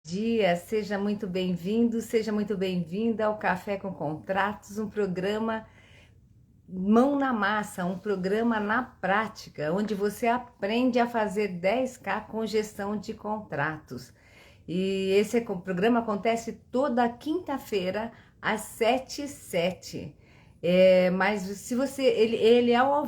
dia, seja muito bem-vindo, seja muito bem-vinda ao Café com Contratos, um programa mão na massa, um programa na prática, onde você aprende a fazer 10K com gestão de contratos. E esse programa acontece toda quinta-feira, às 7h07. Mas se você ele é ao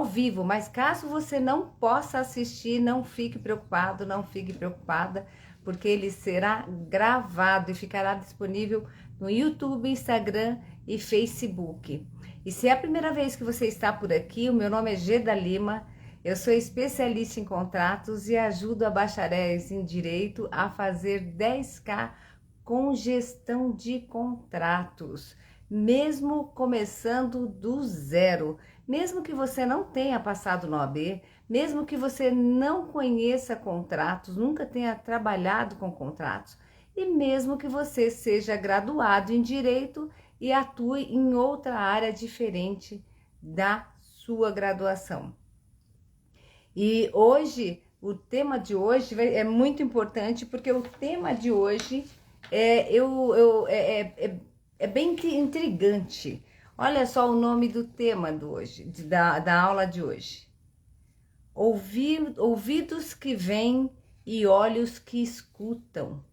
vivo, mas caso você não possa assistir, não fique preocupado, não fique preocupada, porque ele será gravado e ficará disponível no YouTube, Instagram e Facebook. E se é a primeira vez que você está por aqui, o meu nome é Geda Lima, eu sou especialista em contratos e ajudo a bacharéis em direito a fazer 10K com gestão de contratos, mesmo começando do zero, mesmo que você não tenha passado no OAB, mesmo que você não conheça contratos, nunca tenha trabalhado com contratos, e mesmo que você seja graduado em direito e atue em outra área diferente da sua graduação. E hoje, o tema de hoje é muito importante, porque o tema de hoje é bem intrigante. Olha só o nome do tema de hoje, da aula de hoje. Ouvidos que veem e olhos que escutam.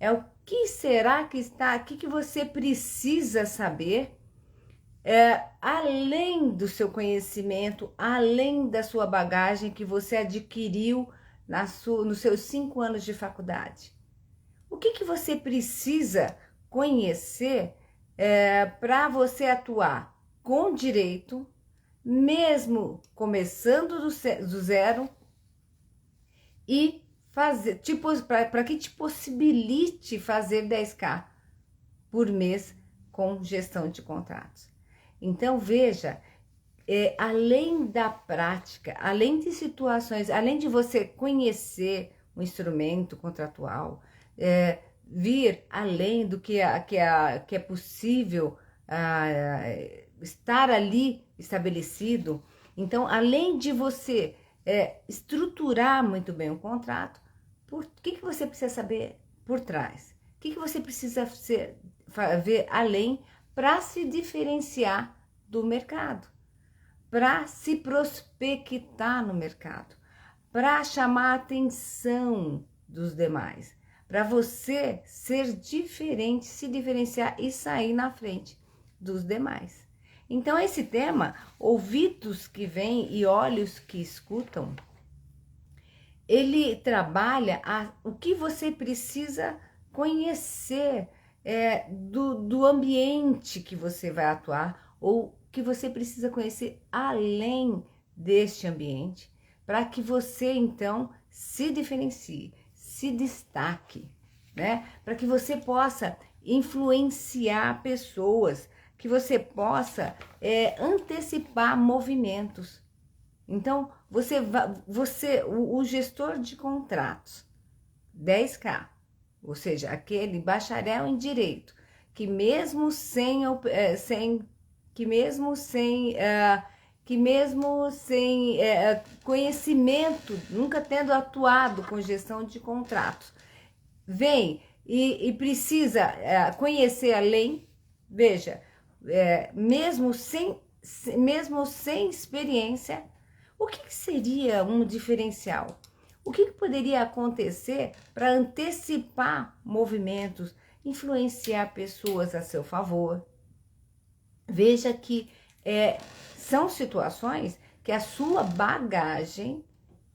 É o que será que está aqui que você precisa saber, além do seu conhecimento, além da sua bagagem que você adquiriu nos seus 5 anos de faculdade. O que você precisa conhecer para você atuar com direito, mesmo começando do zero, e fazer para que te possibilite fazer 10K por mês com gestão de contratos. Então veja, além da prática, além de situações, além de você conhecer o instrumento contratual, vir além do que é possível estar ali estabelecido. Então, além de você estruturar muito bem o contrato, o que você precisa saber por trás? O que você precisa ver além para se diferenciar do mercado, para se prospectar no mercado, para chamar a atenção dos demais, para você ser diferente, se diferenciar e sair na frente dos demais. Então esse tema, ouvidos que veem e olhos que escutam, ele trabalha o que você precisa conhecer do ambiente que você vai atuar, ou que você precisa conhecer além deste ambiente, para que você então se diferencie, se destaque, né? Para que você possa influenciar pessoas, que você possa antecipar movimentos. Então, o gestor de contratos, 10K, ou seja, aquele bacharel em direito, que mesmo sem conhecimento, nunca tendo atuado com gestão de contratos, vem e precisa conhecer a lei. Veja, mesmo sem experiência, o que seria um diferencial? O que poderia acontecer para antecipar movimentos, influenciar pessoas a seu favor? Veja que são situações que a sua bagagem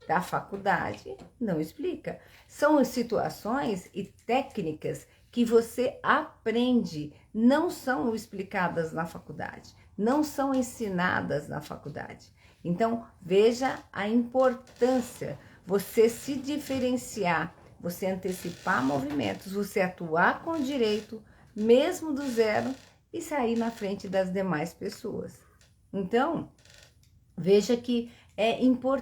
da faculdade não explica. São situações e técnicas que você aprende, não são explicadas na faculdade, não são ensinadas na faculdade. Então, veja a importância, você se diferenciar, você antecipar movimentos, você atuar com direito, mesmo do zero, e sair na frente das demais pessoas. Então, veja que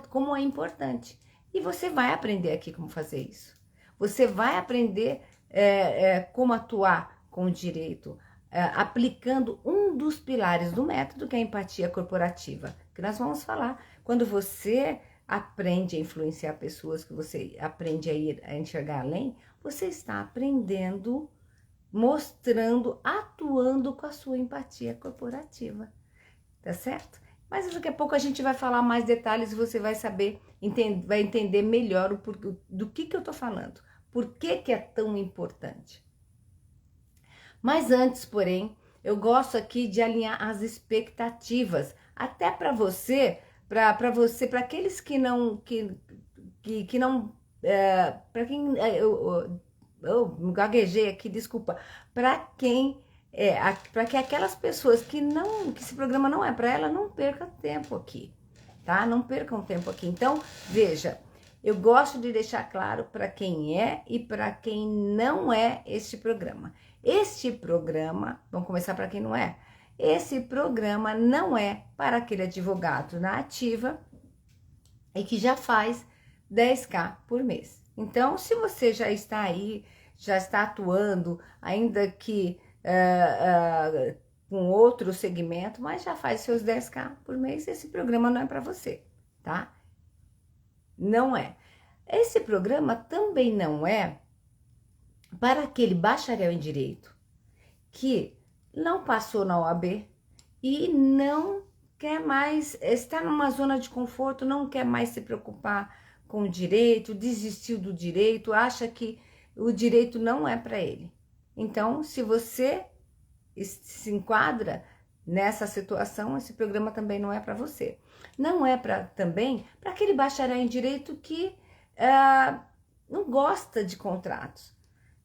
como é importante. E você vai aprender aqui como fazer isso. Você vai aprender como atuar com o direito, aplicando um dos pilares do método, que é a empatia corporativa, que nós vamos falar. Quando você aprende a influenciar pessoas, que você aprende a enxergar além, você está aprendendo, mostrando, atuando com a sua empatia corporativa, tá certo? Mas daqui a pouco a gente vai falar mais detalhes e você vai saber, vai entender melhor do que eu tô falando. Por que é tão importante? Mas antes, porém, eu gosto aqui de alinhar as expectativas, até para você, para aqueles que não, que não, para quem, eu gaguejei aqui, desculpa, para quem, para que aquelas pessoas que esse programa não é para ela, não percam tempo aqui, tá? Não percam tempo aqui. Então, veja, eu gosto de deixar claro para quem é e para quem não é este programa. Este programa, vamos começar para quem não é. Esse programa não é para aquele advogado na ativa e que já faz 10K por mês. Então, se você já está aí, já está atuando, ainda que com outro segmento, mas já faz seus 10K por mês, esse programa não é para você, tá? Não é. Esse programa também não é para aquele bacharel em direito que não passou na OAB e não quer mais, está numa zona de conforto, não quer mais se preocupar com o direito, desistiu do direito, acha que o direito não é para ele. Então, se você se enquadra nessa situação, esse programa também não é para você. Não é também para aquele bacharel em direito que não gosta de contratos.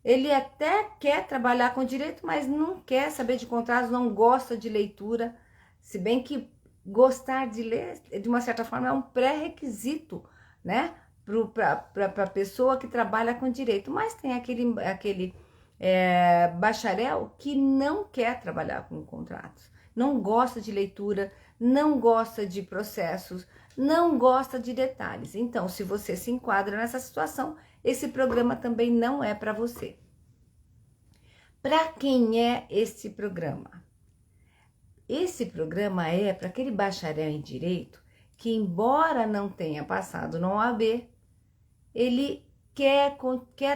Ele até quer trabalhar com direito, mas não quer saber de contratos, não gosta de leitura, se bem que gostar de ler, de uma certa forma, é um pré-requisito, né, para a pessoa que trabalha com direito. Mas tem aquele bacharel que não quer trabalhar com contratos, não gosta de leitura, não gosta de processos, não gosta de detalhes. Então, se você se enquadra nessa situação, esse programa também não é para você. Para quem é esse programa? Esse programa é para aquele bacharel em direito que, embora não tenha passado na OAB, ele quer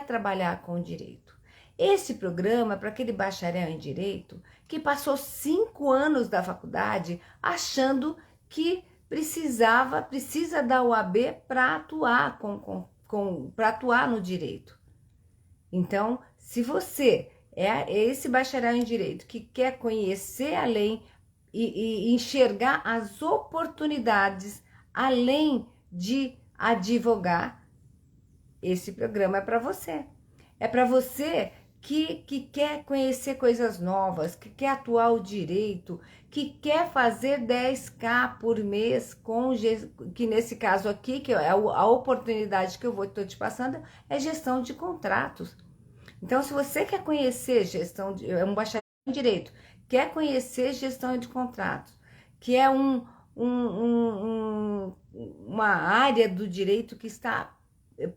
trabalhar com direito. Esse programa é para aquele bacharel em direito que passou 5 anos da faculdade achando que precisa da OAB para atuar para atuar no direito. Então, se você é esse bacharel em direito que quer conhecer a lei e enxergar as oportunidades além de advogar, esse programa é para você. É para você que quer conhecer coisas novas, que quer atuar o direito, que quer fazer 10K por mês, que nesse caso aqui, que é a oportunidade que eu estou te passando, é gestão de contratos. Então, se você quer conhecer é um bacharel em direito, quer conhecer gestão de contratos, que é uma área do direito que está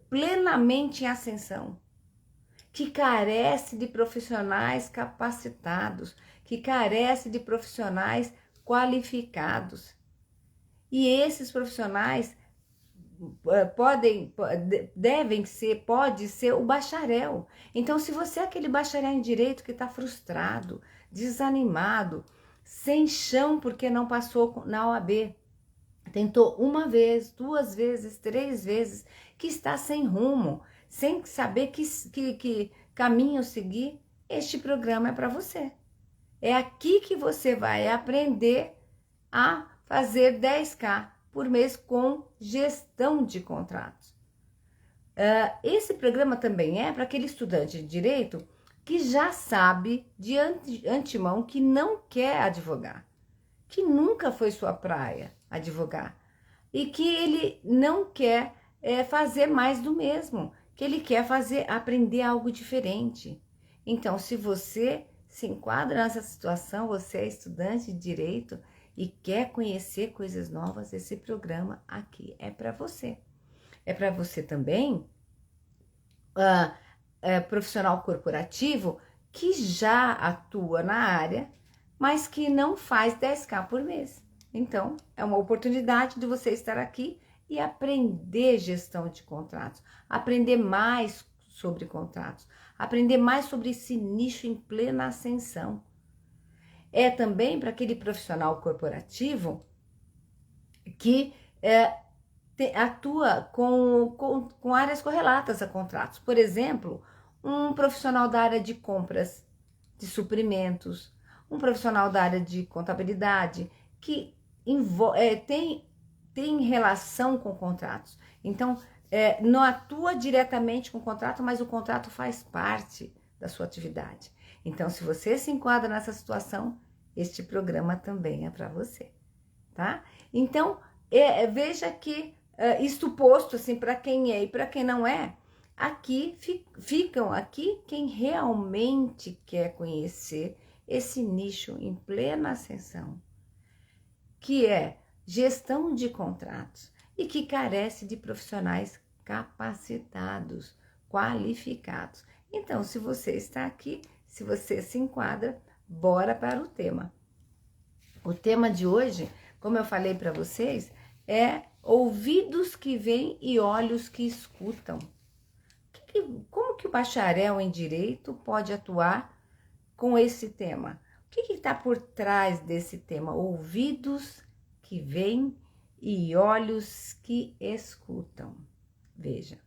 plenamente em ascensão, que carece de profissionais capacitados, que carece de profissionais qualificados. E esses profissionais pode ser o bacharel. Então, se você é aquele bacharel em direito que está frustrado, desanimado, sem chão porque não passou na OAB, tentou 1 vez, 2 vezes, 3 vezes, que está sem rumo, sem saber que caminho seguir, este programa é para você. É aqui que você vai aprender a fazer 10K por mês com gestão de contratos. Esse programa também é para aquele estudante de direito que já sabe de antemão que não quer advogar, que nunca foi sua praia advogar e que ele não quer fazer mais do mesmo, que ele quer aprender algo diferente. Então, se você se enquadra nessa situação, você é estudante de direito e quer conhecer coisas novas, esse programa aqui é para você. É para você também, profissional corporativo, que já atua na área, mas que não faz 10K por mês. Então, é uma oportunidade de você estar aqui e aprender gestão de contratos, aprender mais sobre contratos, aprender mais sobre esse nicho em plena ascensão. É também para aquele profissional corporativo que atua com áreas correlatas a contratos. Por exemplo, um profissional da área de compras, de suprimentos, um profissional da área de contabilidade, que tem relação com contratos. Então, não atua diretamente com o contrato, mas o contrato faz parte da sua atividade. Então, se você se enquadra nessa situação, este programa também é para você, tá? Então, veja que isto posto, assim, para quem é e para quem não é, aqui ficam aqui quem realmente quer conhecer esse nicho em plena ascensão, que é gestão de contratos e que carece de profissionais capacitados, qualificados. Então, se você está aqui, se você se enquadra, bora para o tema. O tema de hoje, como eu falei para vocês, é ouvidos que veem e olhos que escutam. Como que o bacharel em direito pode atuar com esse tema? O que está por trás desse tema? Ouvidos que veem e olhos que escutam. Veja,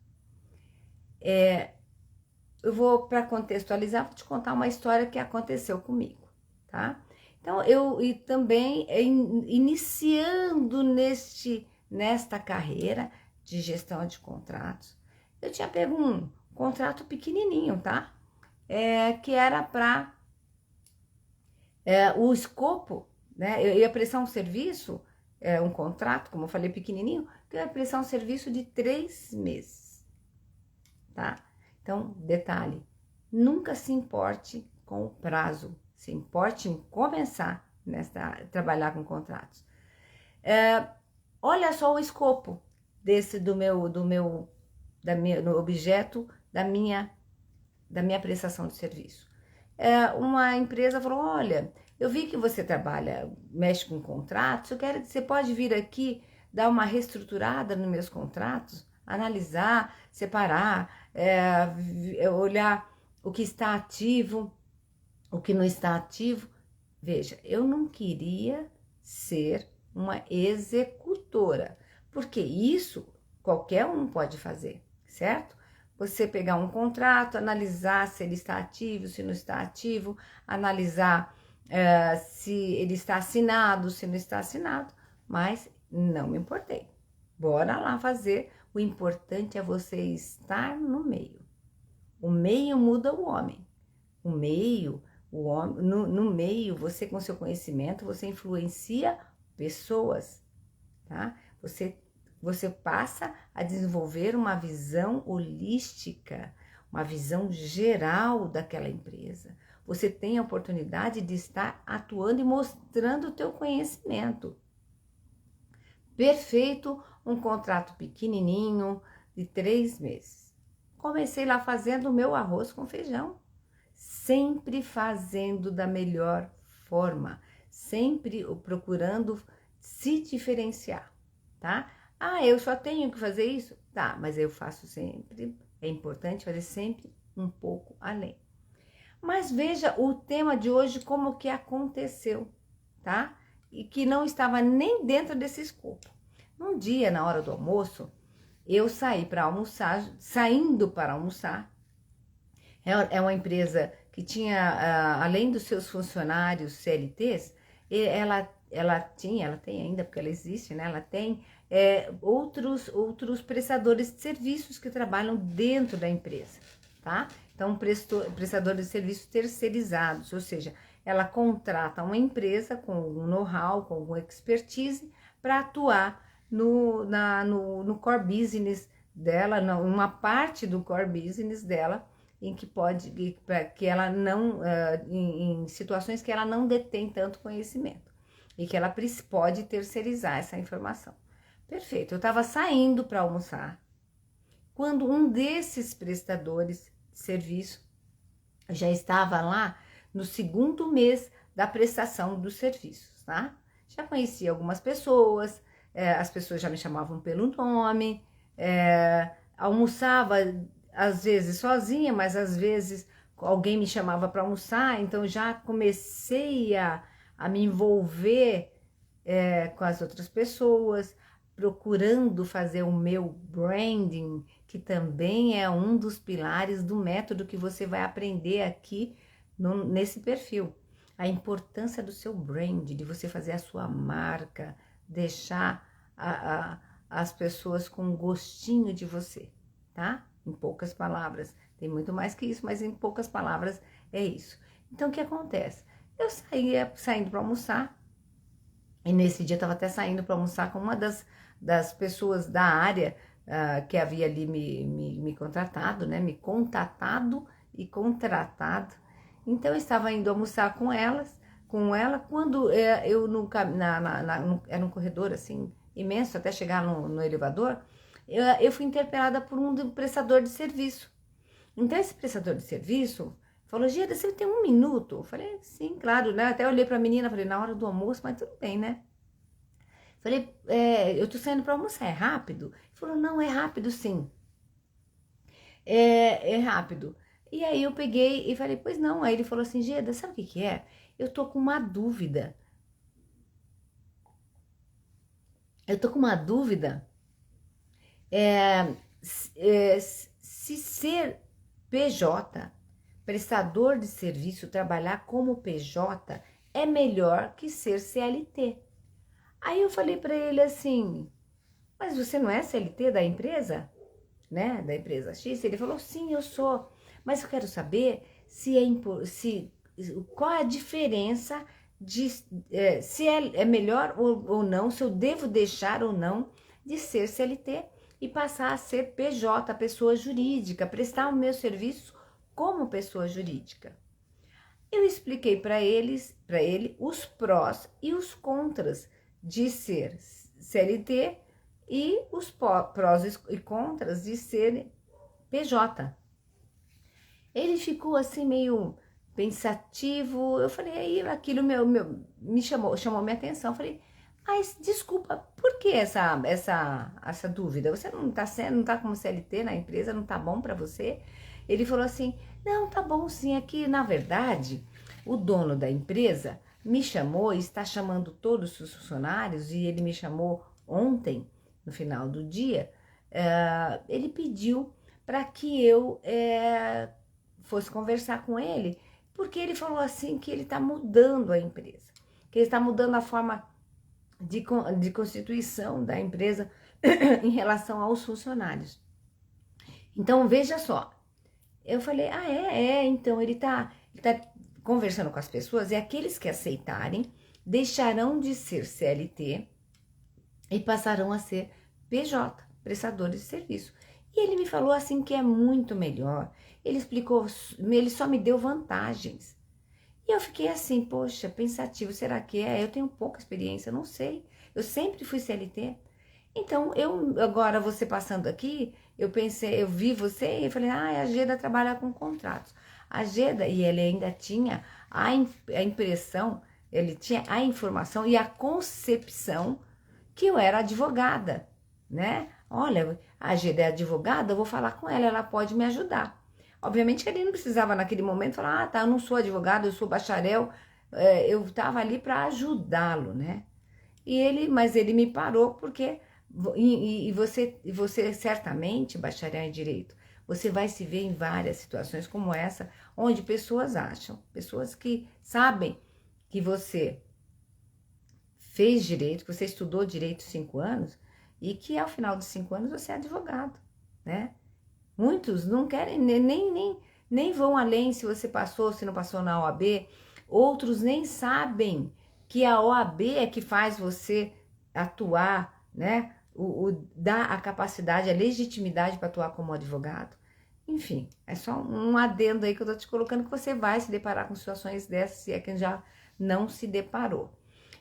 eu vou, para contextualizar, vou te contar uma história que aconteceu comigo, tá? Então, e também iniciando nesta carreira de gestão de contratos, eu tinha pego um contrato pequenininho, tá? Que era para o escopo, né? Eu ia prestar um serviço, um contrato, como eu falei, pequenininho, que eu ia prestar um serviço de 3 meses, tá? Então, detalhe, nunca se importe com o prazo, se importe em começar trabalhar com contratos. Olha só o escopo no objeto da minha prestação de serviço. Uma empresa falou, olha, eu vi que você mexe com contratos, você pode vir aqui dar uma reestruturada nos meus contratos, analisar, separar, olhar o que está ativo, o que não está ativo. Veja, eu não queria ser uma executora, porque isso qualquer um pode fazer, certo? Você pegar um contrato, analisar se ele está ativo, se não está ativo, analisar se ele está assinado, se não está assinado, mas não me importei. Bora lá fazer. O importante é você estar no meio. O meio muda o homem. No meio, você com seu conhecimento, você influencia pessoas, tá? Você passa a desenvolver uma visão holística, uma visão geral daquela empresa. Você tem a oportunidade de estar atuando e mostrando o teu conhecimento. Perfeito, um contrato pequenininho de 3 meses. Comecei lá fazendo o meu arroz com feijão, sempre fazendo da melhor forma, sempre procurando se diferenciar, tá? Eu só tenho que fazer isso? Tá, mas eu faço sempre, é importante fazer sempre um pouco além. Mas veja o tema de hoje, como que aconteceu, tá? E que não estava nem dentro desse escopo. Um dia, na hora do almoço, eu saindo para almoçar, é uma empresa que tinha, além dos seus funcionários CLTs, ela tem ainda, porque ela existe, né? Ela tem outros prestadores de serviços que trabalham dentro da empresa, tá? Então, prestadores de serviços terceirizados, ou seja, ela contrata uma empresa com um know-how, com alguma expertise, para atuar no core business dela, uma parte do core business dela, em que ela não, em situações que ela não detém tanto conhecimento e que ela pode terceirizar essa informação. Perfeito, eu estava saindo para almoçar quando um desses prestadores de serviço já estava lá no 2º mês da prestação dos serviços, tá? Já conhecia algumas pessoas, as pessoas já me chamavam pelo nome, almoçava às vezes sozinha, mas às vezes alguém me chamava para almoçar, então já comecei a me envolver com as outras pessoas, procurando fazer o meu branding, que também é um dos pilares do método que você vai aprender aqui nesse perfil. A importância do seu brand, de você fazer a sua marca, deixar as pessoas com um gostinho de você, tá? Em poucas palavras. Tem muito mais que isso, mas em poucas palavras é isso. Então, o que acontece? Eu saía saindo para almoçar, e nesse dia eu estava até saindo para almoçar com uma das pessoas da área que havia ali me contratado, né? Me contatado e contratado. Então, eu estava indo almoçar com ela, quando eu era um corredor assim imenso até chegar no elevador, eu fui interpelada por um prestador de serviço. Então, esse prestador de serviço falou: Geda, você tem um minuto? Eu falei: sim, claro, né? Até olhei pra menina, falei: na hora do almoço, mas tudo bem, né? Falei: eu tô saindo pra almoçar, é rápido? Ele falou: não, é rápido sim. É rápido. E aí eu peguei e falei: pois não. Aí ele falou assim: Geda, sabe o que que é? Eu tô com uma dúvida. Eu tô com uma dúvida se ser PJ, prestador de serviço, trabalhar como PJ, é melhor que ser CLT. Aí eu falei para ele assim: mas você não é CLT da empresa? Né? Da empresa X? Ele falou: sim, eu sou. Mas eu quero saber qual é a diferença se é melhor ou não, se eu devo deixar ou não de ser CLT e passar a ser PJ, pessoa jurídica, prestar o meu serviço como pessoa jurídica. Eu expliquei para ele os prós e os contras de ser CLT e os prós e contras de ser PJ. Ele ficou assim meio pensativo. Eu falei: aí aquilo me chamou minha atenção. Eu falei: mas desculpa, por que essa dúvida? Você não tá como CLT na empresa, não tá bom para você? Ele falou assim: não, tá bom sim, aqui na verdade o dono da empresa me chamou e está chamando todos os funcionários, e ele me chamou ontem, no final do dia, ele pediu para que eu fosse conversar com ele, porque ele falou assim que ele está mudando a empresa, que ele está mudando a forma de constituição da empresa em relação aos funcionários. Então, veja só, eu falei: então ele tá conversando com as pessoas, e aqueles que aceitarem deixarão de ser CLT e passarão a ser PJ, prestadores de serviço. E ele me falou assim que é muito melhor. Ele explicou, ele só me deu vantagens. E eu fiquei assim: poxa, pensativo, será que é? Eu tenho pouca experiência, não sei. Eu sempre fui CLT. Então, agora você passando aqui, eu vi você e falei: a Geda trabalha com contratos. A Geda, e ele ainda tinha a impressão, ele tinha a informação e a concepção que eu era advogada, né? Olha, a Geda é advogada, eu vou falar com ela pode me ajudar. Obviamente que ele não precisava naquele momento falar: tá, eu não sou advogado, eu sou bacharel, eu estava ali para ajudá-lo, né? Mas ele me parou porque você certamente, bacharel em direito, você vai se ver em várias situações como essa, onde pessoas que sabem que você fez direito, que você estudou direito 5 anos e que ao final dos 5 anos você é advogado, né? Muitos não querem, nem vão além se você passou, se não passou na OAB. Outros nem sabem que a OAB é que faz você atuar, né? Dá a capacidade, a legitimidade para atuar como advogado. Enfim, é só um adendo aí que eu tô te colocando, que você vai se deparar com situações dessas, se é que já não se deparou.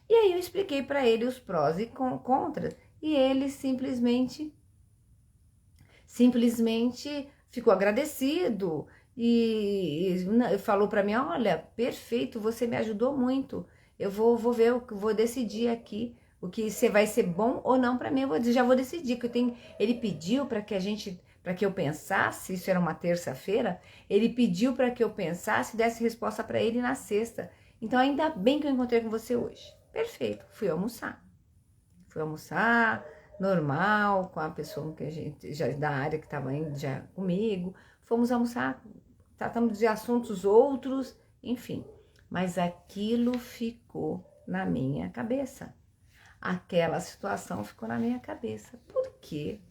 E aí eu expliquei para ele os prós e contras, e ele simplesmente ficou agradecido e falou para mim: olha, perfeito, você me ajudou muito, eu vou ver, vou decidir aqui o que você vai ser bom ou não para mim, já vou decidir, que ele pediu para que a gente para que eu pensasse, isso era uma terça-feira, ele pediu para que eu pensasse e desse resposta para ele na sexta. Então, ainda bem que eu encontrei com você hoje. Perfeito, fui almoçar. Fui almoçar, normal, com a pessoa que a gente, já da área que estava indo já comigo. Fomos almoçar, tratamos de assuntos outros, enfim. Mas aquilo ficou na minha cabeça. Aquela situação ficou na minha cabeça. Por quê?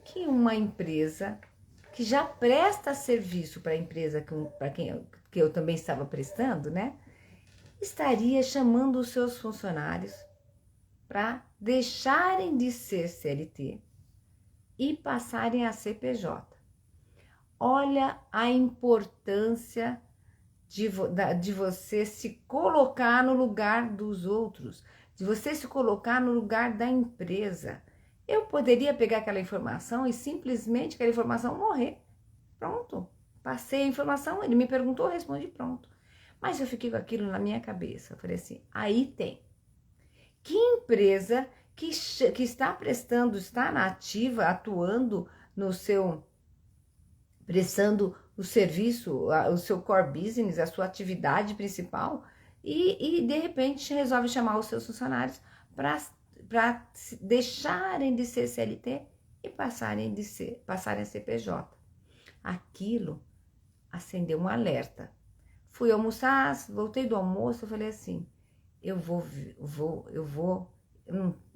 Que uma empresa que já presta serviço para a empresa que eu também estava prestando, né? Estaria chamando os seus funcionários para deixarem de ser CLT e passarem a ser PJ. Olha a importância de você se colocar no lugar dos outros, de você se colocar no lugar da empresa. Eu poderia pegar aquela informação e simplesmente aquela informação morrer. Pronto, passei a informação, ele me perguntou, eu respondi, pronto. Mas eu fiquei com aquilo na minha cabeça, eu falei assim, aí tem. Que empresa que está prestando, está na ativa, atuando no seu, prestando o serviço, o seu core business, a sua atividade principal, e de repente resolve chamar os seus funcionários para deixarem de ser CLT e passarem a ser PJ. Aquilo acendeu um alerta. Fui almoçar, voltei do almoço, eu falei assim,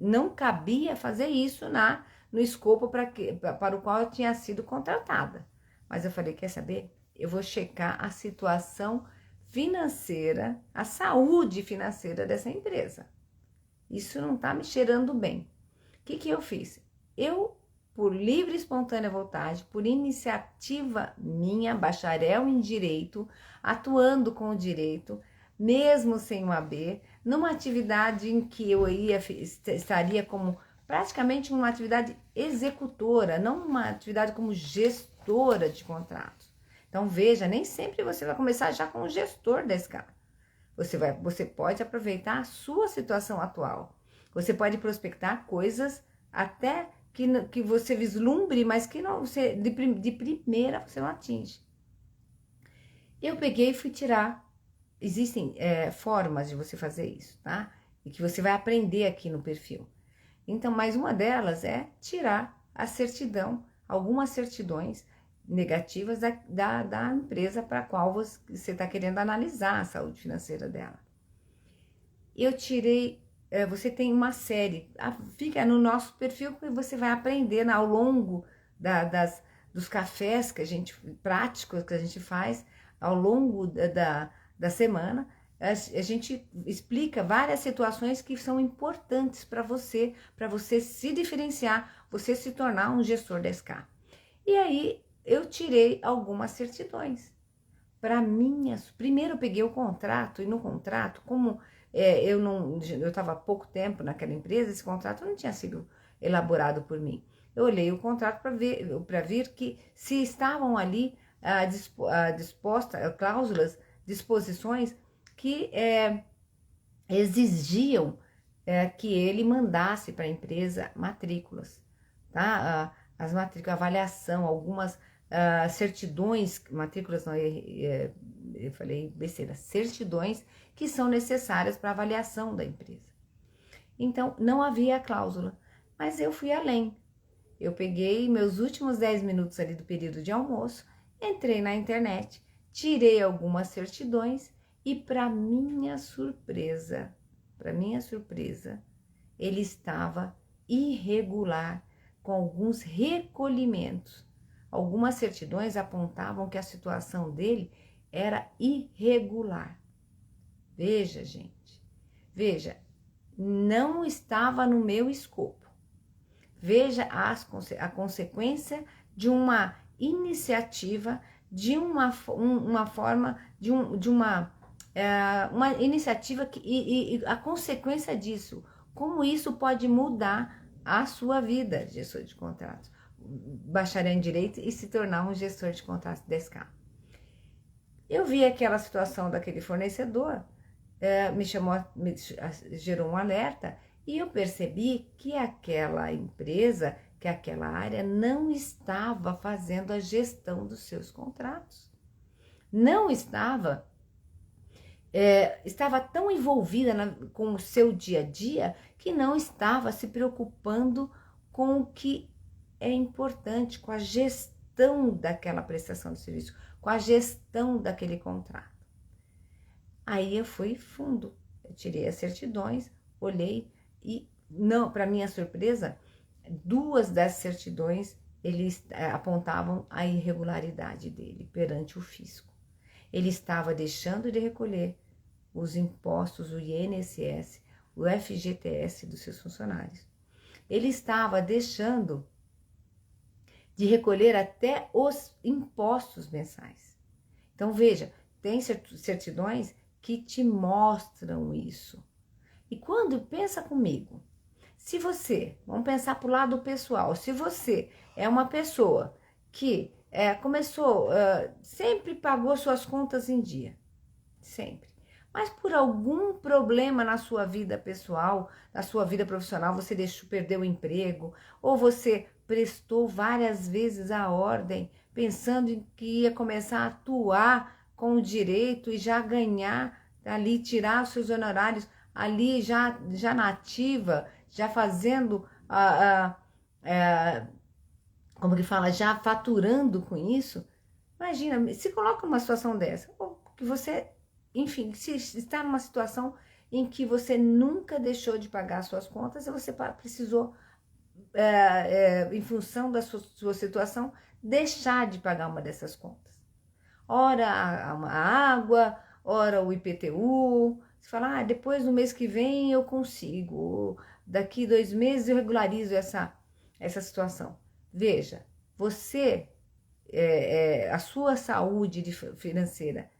não cabia fazer isso no escopo para o qual eu tinha sido contratada. Mas eu falei, quer saber? Eu vou checar a situação financeira, a saúde financeira dessa empresa. Isso não tá me cheirando bem. O que eu fiz? Eu, por livre e espontânea vontade, por iniciativa minha, bacharel em direito, atuando com o direito, mesmo sem um AB, numa atividade em que eu estaria como praticamente uma atividade executora, não uma atividade como gestora de contratos. Então veja, nem sempre você vai começar já com o gestor da escala. Você pode aproveitar a sua situação atual. Você pode prospectar coisas até que você vislumbre, mas que não, de primeira você não atinge. Eu peguei e fui tirar. Existem formas de você fazer isso, tá? E que você vai aprender aqui no perfil. Então, mais uma delas é tirar a certidão, algumas certidões negativas da empresa para a qual você está querendo analisar a saúde financeira dela. Eu tirei, você tem uma série, fica no nosso perfil que você vai aprender ao longo dos cafés práticos que a gente faz ao longo da semana. A gente explica várias situações que são importantes para você se diferenciar, você se tornar um gestor da SK. E aí eu tirei algumas certidões. Primeiro eu peguei o contrato, e no contrato, como eu estava há pouco tempo naquela empresa, esse contrato não tinha sido elaborado por mim. Eu olhei o contrato para ver que se estavam ali cláusulas, disposições que exigiam que ele mandasse para a empresa matrículas, tá? As matrículas, avaliação, algumas certidões, matrículas não, eu falei besteira, certidões que são necessárias para avaliação da empresa. Então, não havia a cláusula, mas eu fui além. Eu peguei meus últimos 10 minutos ali do período de almoço, entrei na internet, tirei algumas certidões e para minha surpresa, ele estava irregular, com alguns recolhimentos. Algumas certidões apontavam que a situação dele era irregular. Veja, gente, não estava no meu escopo. Veja a consequência de uma iniciativa, de uma forma, de uma iniciativa e a consequência disso, como isso pode mudar a sua vida, gestor de contratos, bacharel em direito e se tornar um gestor de contratos da SK. Eu vi aquela situação daquele fornecedor, gerou um alerta e eu percebi que aquela empresa que aquela área não estava fazendo a gestão dos seus contratos. Não estava tão envolvida com o seu dia a dia que não estava se preocupando com o que é importante, com a gestão daquela prestação de serviço, com a gestão daquele contrato. Aí eu fui fundo, eu tirei as certidões, olhei e, não, para minha surpresa, 2 das certidões eles apontavam a irregularidade dele perante o fisco. Ele estava deixando de recolher os impostos, o INSS, o FGTS dos seus funcionários. Ele estava deixando de recolher até os impostos mensais. Então, veja, tem certidões que te mostram isso. E quando, pensa comigo, se você, vamos pensar para o lado pessoal, se você é uma pessoa que sempre pagou suas contas em dia, sempre, mas por algum problema na sua vida pessoal, na sua vida profissional, você perdeu o emprego, ou você prestou várias vezes a ordem, pensando em que ia começar a atuar com o direito e já ganhar ali, tirar os seus honorários ali já na ativa, já fazendo, como que fala, já faturando com isso. Imagina, se coloca numa situação dessa, que você, enfim, se está numa situação em que você nunca deixou de pagar suas contas e você precisou, em função da sua situação, deixar de pagar uma dessas contas. Ora a água, ora o IPTU, você fala, depois no mês que vem eu consigo, daqui 2 meses eu regularizo essa situação. Veja, você, a sua saúde financeira,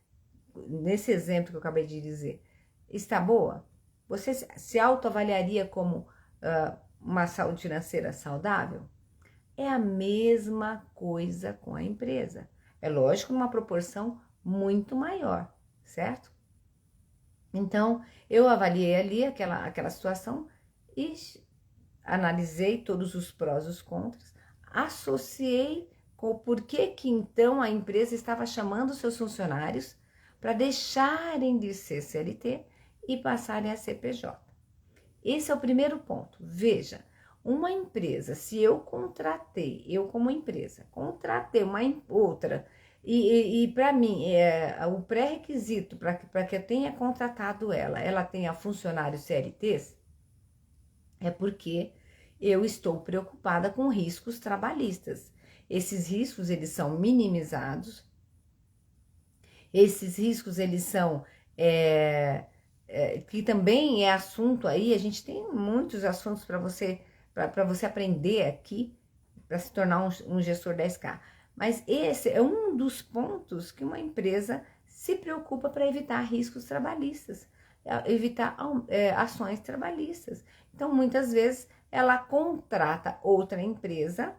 nesse exemplo que eu acabei de dizer, está boa? Você se autoavaliaria como uma saúde financeira saudável? É a mesma coisa com a empresa. É lógico, numa proporção muito maior, certo? Então, eu avaliei ali aquela situação e analisei todos os prós e os contras, associei com o porquê que então a empresa estava chamando seus funcionários para deixarem de ser CLT e passarem a ser PJ. Esse é o primeiro ponto. Veja, uma empresa, se eu como empresa, contratei uma outra, e para mim, o pré-requisito para que eu tenha contratado ela tenha funcionários CLTs, é porque eu estou preocupada com riscos trabalhistas. Esses riscos, eles são minimizados, esses riscos, eles são, que também é assunto aí, a gente tem muitos assuntos para você aprender aqui, para se tornar um gestor 10K. Mas esse é um dos pontos que uma empresa se preocupa para evitar riscos trabalhistas, evitar ações trabalhistas. Então, muitas vezes, ela contrata outra empresa,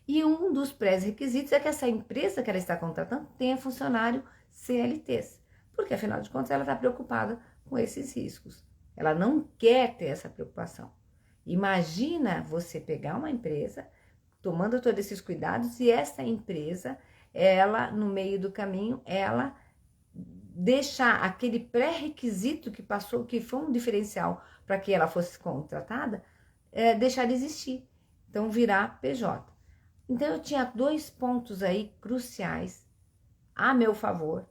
e um dos pré-requisitos é que essa empresa que ela está contratando tenha funcionário CLTs, porque, afinal de contas, ela está preocupada com esses riscos. Ela não quer ter essa preocupação. Imagina você pegar uma empresa, tomando todos esses cuidados, e essa empresa, ela, no meio do caminho, ela deixar aquele pré-requisito que passou, que foi um diferencial para que ela fosse contratada, deixar de existir. Então, virar PJ. Então, eu tinha 2 pontos aí cruciais a meu favor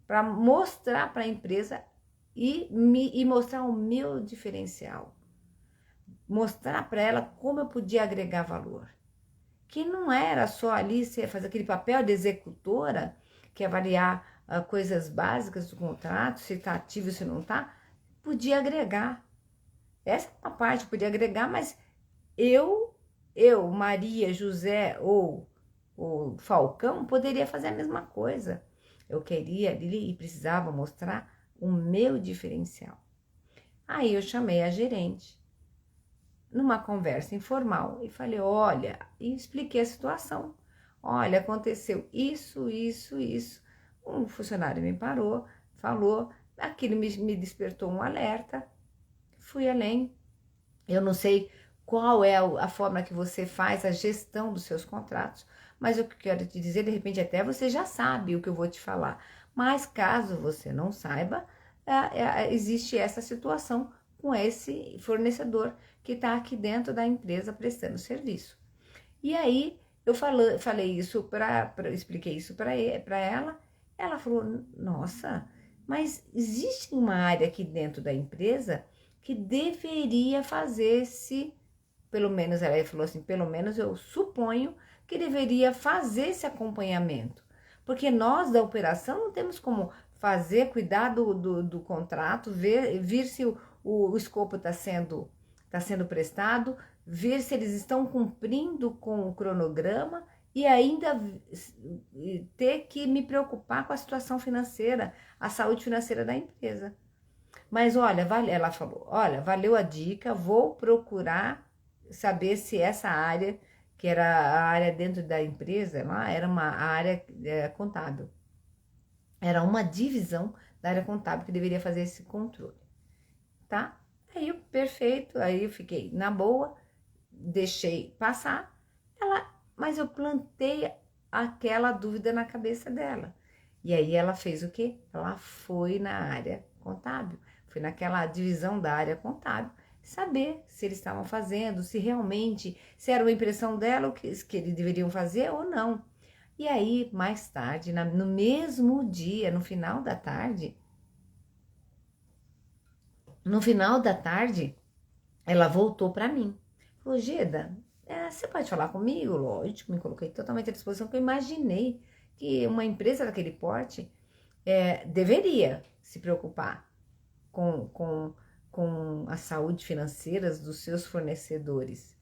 para mostrar para a empresa e mostrar o meu diferencial. Mostrar para ela como eu podia agregar valor. Que não era só ali fazer aquele papel de executora, que é avaliar coisas básicas do contrato, se está ativo, se não está, podia agregar. Essa é uma parte, podia agregar, mas eu, Maria, José ou Falcão, poderia fazer a mesma coisa. Eu queria ali e precisava mostrar o meu diferencial. Aí eu chamei a gerente, numa conversa informal, e falei, olha, e expliquei a situação. Olha, aconteceu isso. Um funcionário me parou, falou, aquilo me despertou um alerta, fui além. Eu não sei qual é a forma que você faz a gestão dos seus contratos, mas o que eu quero te dizer, de repente até você já sabe o que eu vou te falar, mas caso você não saiba, existe essa situação com esse fornecedor que está aqui dentro da empresa prestando serviço. E aí eu falei isso expliquei isso para ela falou, nossa, mas existe uma área aqui dentro da empresa que deveria fazer pelo menos ela falou assim, pelo menos eu suponho que deveria fazer esse acompanhamento. Porque nós da operação não temos como fazer, cuidar do contrato, ver se o escopo está sendo prestado, ver se eles estão cumprindo com o cronograma e ainda ter que me preocupar com a situação financeira, a saúde financeira da empresa. Mas olha, ela falou, olha, valeu a dica, vou procurar saber se essa área, que era a área dentro da empresa, lá era uma área contábil. Era uma divisão da área contábil que deveria fazer esse controle, tá? Aí, perfeito, aí eu fiquei na boa, deixei passar, mas eu plantei aquela dúvida na cabeça dela. E aí ela fez o quê? Ela foi na área contábil, foi naquela divisão da área contábil, saber se eles estavam fazendo, se realmente, se era uma impressão dela, o que eles deveriam fazer ou não. E aí, mais tarde, no mesmo dia, no final da tarde, ela voltou para mim. Falou, Geda, você pode falar comigo? Lógico, me coloquei totalmente à disposição, porque eu imaginei que uma empresa daquele porte deveria se preocupar com a saúde financeira dos seus fornecedores.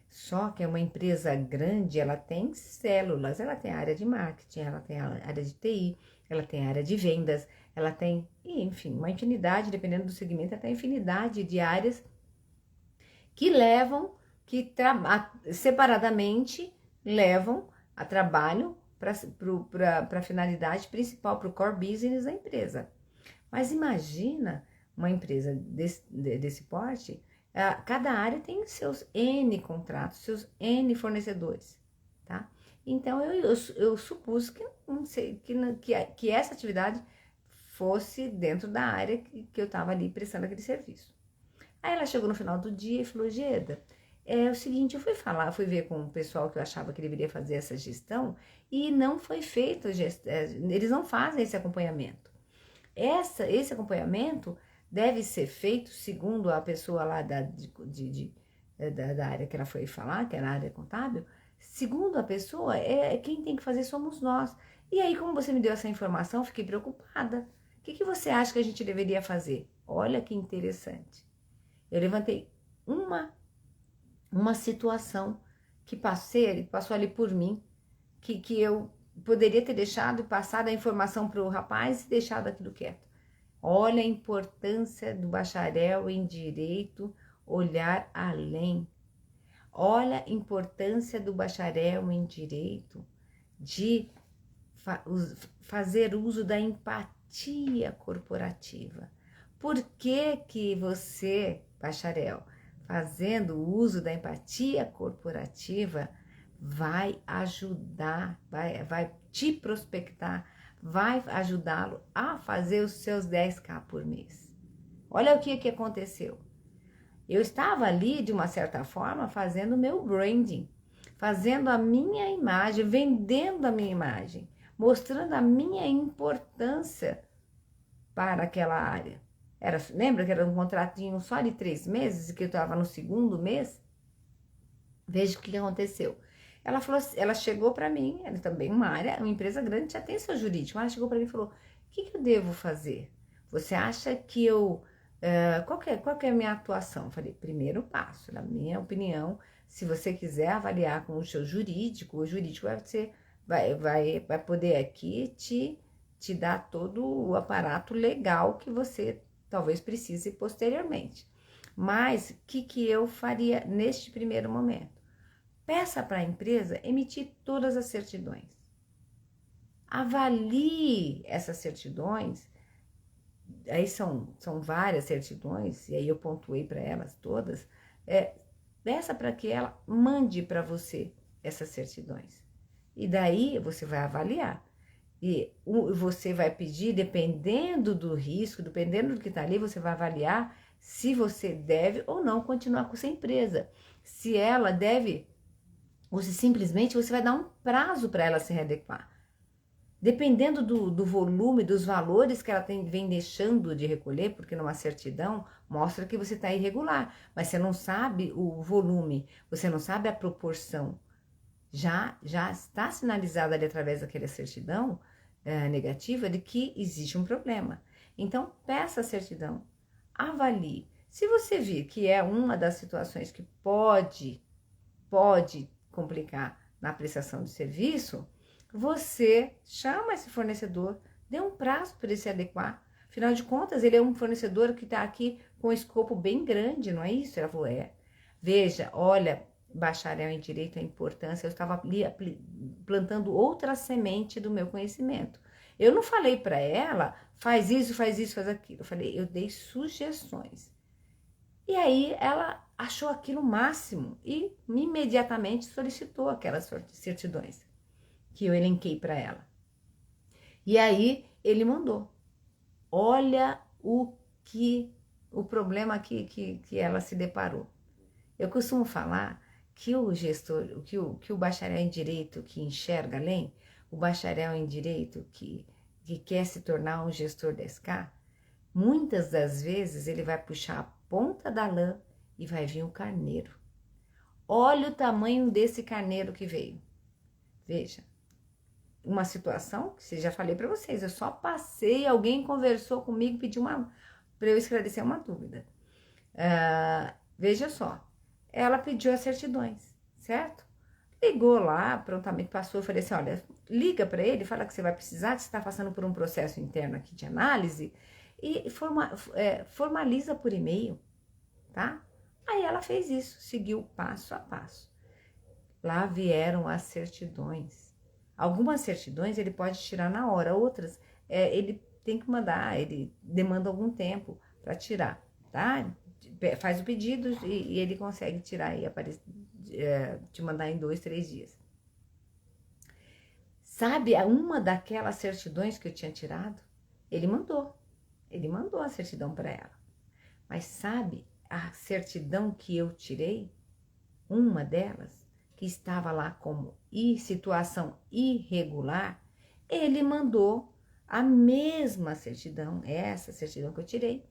Só que é uma empresa grande, ela tem células, ela tem a área de marketing, ela tem a área de TI, ela tem a área de vendas, ela tem, enfim, uma infinidade, dependendo do segmento, até infinidade de áreas que levam, separadamente levam a trabalho para a finalidade principal, para o core business da empresa. Mas imagina uma empresa desse porte, cada área tem seus N contratos, seus N fornecedores, tá? Então eu supus que essa atividade fosse dentro da área que eu estava ali prestando aquele serviço. Aí ela chegou no final do dia e falou, Geda, é o seguinte, eu fui ver com o pessoal que eu achava que deveria fazer essa gestão e não foi feito, eles não fazem esse acompanhamento. Esse acompanhamento deve ser feito, segundo a pessoa lá da área que ela foi falar, que era a área contábil, segundo a pessoa, quem tem que fazer somos nós. E aí, como você me deu essa informação, fiquei preocupada. O que você acha que a gente deveria fazer? Olha que interessante. Eu levantei uma situação que passou ali por mim, que eu poderia ter deixado e passado a informação para o rapaz e deixado aquilo quieto. Olha a importância do bacharel em direito olhar além. Olha a importância do bacharel em direito de fazer uso da empatia corporativa. Por que você, bacharel, fazendo uso da empatia corporativa, vai ajudar, vai te prospectar, vai ajudá-lo a fazer os seus 10K por mês? Olha o que aconteceu. Eu estava ali, de uma certa forma, fazendo o meu branding, fazendo a minha imagem, vendendo a minha imagem, mostrando a minha importância para aquela área. Lembra que era um contratinho só de 3 meses e que eu estava no segundo mês? Veja o que aconteceu. Ela chegou para mim, ela também uma empresa grande, já tem seu jurídico. Ela chegou para mim e falou, o que eu devo fazer? Você acha que qual que é a minha atuação? Eu falei, primeiro passo, na minha opinião, se você quiser avaliar com o seu jurídico, o jurídico vai poder aqui te dar todo o aparato legal que você talvez precise posteriormente. Mas o que eu faria neste primeiro momento? Peça para a empresa emitir todas as certidões. Avalie essas certidões. Aí são várias certidões, e aí eu pontuei para elas todas. peça para que ela mande para você essas certidões. E daí você vai avaliar. E você vai pedir, dependendo do risco, dependendo do que está ali, você vai avaliar se você deve ou não continuar com essa empresa. Se ela deve, ou se simplesmente você vai dar um prazo para ela se readequar. Dependendo do volume, dos valores que ela vem deixando de recolher, porque numa certidão mostra que você está irregular, mas você não sabe o volume, você não sabe a proporção. Já está sinalizado ali através daquela certidão negativa de que existe um problema. Então, peça a certidão, avalie. Se você vir que é uma das situações que pode complicar na prestação de serviço, você chama esse fornecedor, dê um prazo para ele se adequar. Afinal de contas, ele é um fornecedor que está aqui com um escopo bem grande, não é isso? Ela falou, Veja, olha, bacharel em Direito, a importância, eu estava ali plantando outra semente do meu conhecimento. Eu não falei para ela, faz isso, faz aquilo. Eu dei sugestões. E aí ela achou aquilo o máximo e imediatamente solicitou aquelas certidões que eu elenquei para ela. E aí ele mandou. Olha o problema que ela se deparou. Eu costumo falar que o gestor, que o bacharel em Direito que enxerga além, o bacharel em Direito que quer se tornar um gestor 10K, muitas das vezes ele vai puxar a ponta da lã e vai vir um carneiro. Olha o tamanho desse carneiro que veio. Veja, uma situação que já falei para vocês, eu só passei, alguém conversou comigo, pediu para eu esclarecer uma dúvida. Veja só, ela pediu as certidões, certo? Ligou lá, prontamente passou, eu falei assim, olha, liga para ele, fala que você vai precisar, que você está passando por um processo interno aqui de análise, e formaliza por e-mail, tá? Aí ela fez isso, seguiu passo a passo. Lá vieram as certidões. Algumas certidões ele pode tirar na hora, outras ele tem que mandar, ele demanda algum tempo para tirar, tá? Faz o pedido e ele consegue tirar e te mandar em 2, 3 dias. Sabe, uma daquelas certidões que eu tinha tirado, ele mandou a certidão para ela. Mas sabe, a certidão que eu tirei, uma delas, que estava lá como situação irregular, ele mandou a mesma certidão, essa certidão que eu tirei,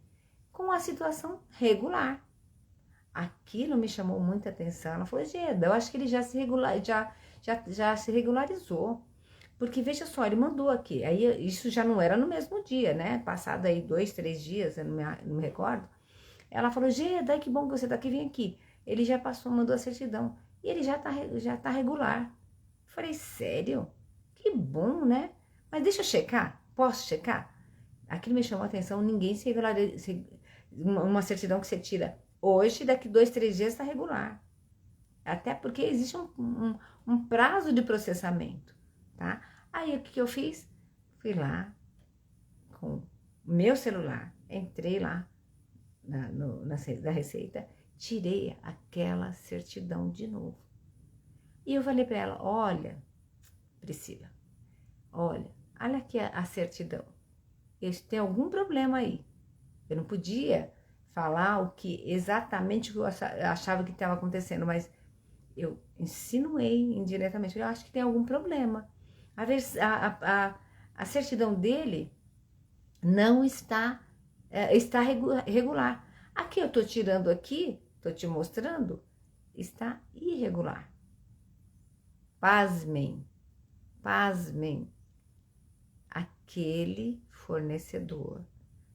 com a situação regular. Aquilo me chamou muita atenção. Ela falou, Geda, eu acho que ele já se regularizou. Porque, veja só, ele mandou aqui. Aí, isso já não era no mesmo dia, né? Passado aí 2, 3 dias, eu não me recordo. Ela falou, Geda, que bom que você tá aqui, vem aqui. Ele já passou, mandou a certidão. E ele já tá regular. Eu falei, sério? Que bom, né? Mas deixa eu checar. Posso checar? Aquilo me chamou a atenção. Ninguém se regulariza. Uma certidão que você tira hoje, daqui 2, 3 dias está regular. Até porque existe um prazo de processamento, tá? Aí o que eu fiz? Fui lá com o meu celular, entrei lá da Receita, tirei aquela certidão de novo. E eu falei para ela, olha, Priscila, olha aqui a certidão. Tem algum problema aí. Eu não podia falar exatamente o que eu achava que estava acontecendo, mas eu insinuei indiretamente, eu acho que tem algum problema. A certidão dele não está regular. Aqui eu estou tirando aqui, estou te mostrando, está irregular. Pasmem. Aquele fornecedor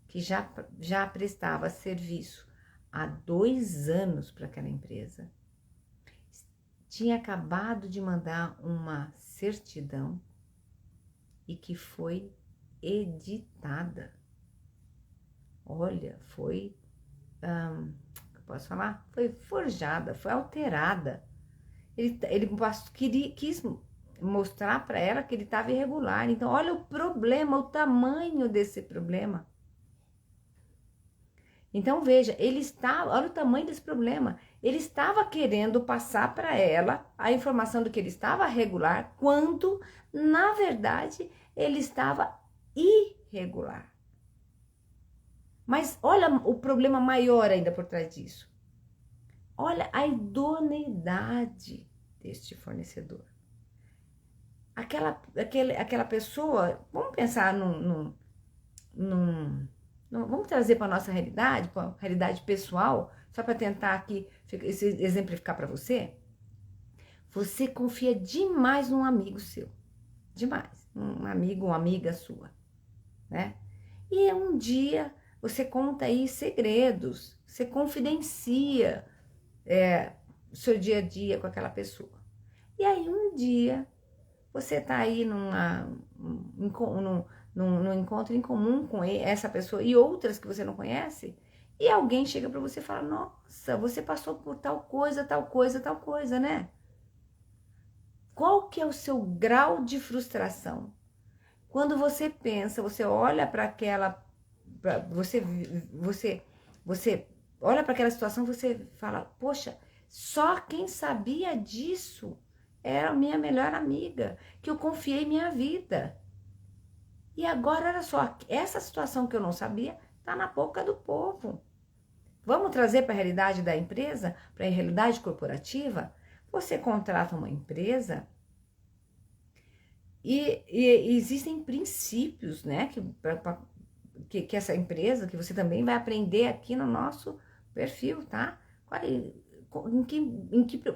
que já prestava serviço há 2 anos para aquela empresa, tinha acabado de mandar uma certidão e que foi editada. Olha, foi, posso falar? Foi forjada, foi alterada. Ele quis mostrar para ela que ele estava irregular. Então, olha o problema, o tamanho desse problema. Então veja, ele estava, olha o tamanho desse problema, ele estava querendo passar para ela a informação do que ele estava regular, quando na verdade ele estava irregular. Mas olha o problema maior ainda por trás disso. Olha a idoneidade deste fornecedor. Aquela pessoa, vamos pensar vamos trazer para a nossa realidade, para a realidade pessoal, só para tentar aqui exemplificar para você. Você confia demais num amigo seu, demais, um amigo, uma amiga sua, né? E um dia você conta aí segredos, você confidencia o seu dia a dia com aquela pessoa. E aí um dia você tá aí num encontro em comum com essa pessoa e outras que você não conhece, e alguém chega para você e fala: nossa, você passou por tal coisa, tal coisa, tal coisa, né? Qual que é o seu grau de frustração? Quando você pensa, você olha para aquela, você olha para aquela situação, você fala: poxa, só quem sabia disso era a minha melhor amiga, que eu confiei minha vida. E agora, olha só, essa situação que eu não sabia está na boca do povo. Vamos trazer para a realidade da empresa, para a realidade corporativa? Você contrata uma empresa e existem princípios, né, que essa empresa, que você também vai aprender aqui no nosso perfil, tá?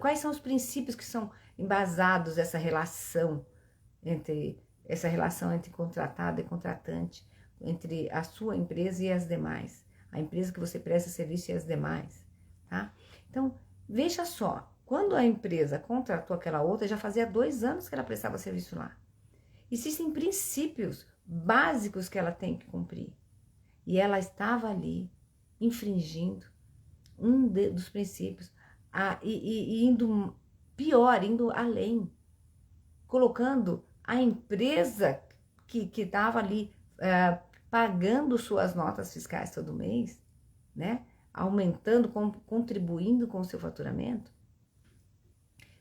Quais são os princípios que são embasados essa relação entre contratado e contratante, entre a sua empresa e as demais, a empresa que você presta serviço e as demais, tá? Então, veja só, quando a empresa contratou aquela outra, já fazia 2 anos que ela prestava serviço lá. Existem princípios básicos que ela tem que cumprir. E ela estava ali, infringindo dos princípios, e indo pior, indo além, colocando a empresa que estava ali pagando suas notas fiscais todo mês, né? Aumentando, contribuindo com o seu faturamento,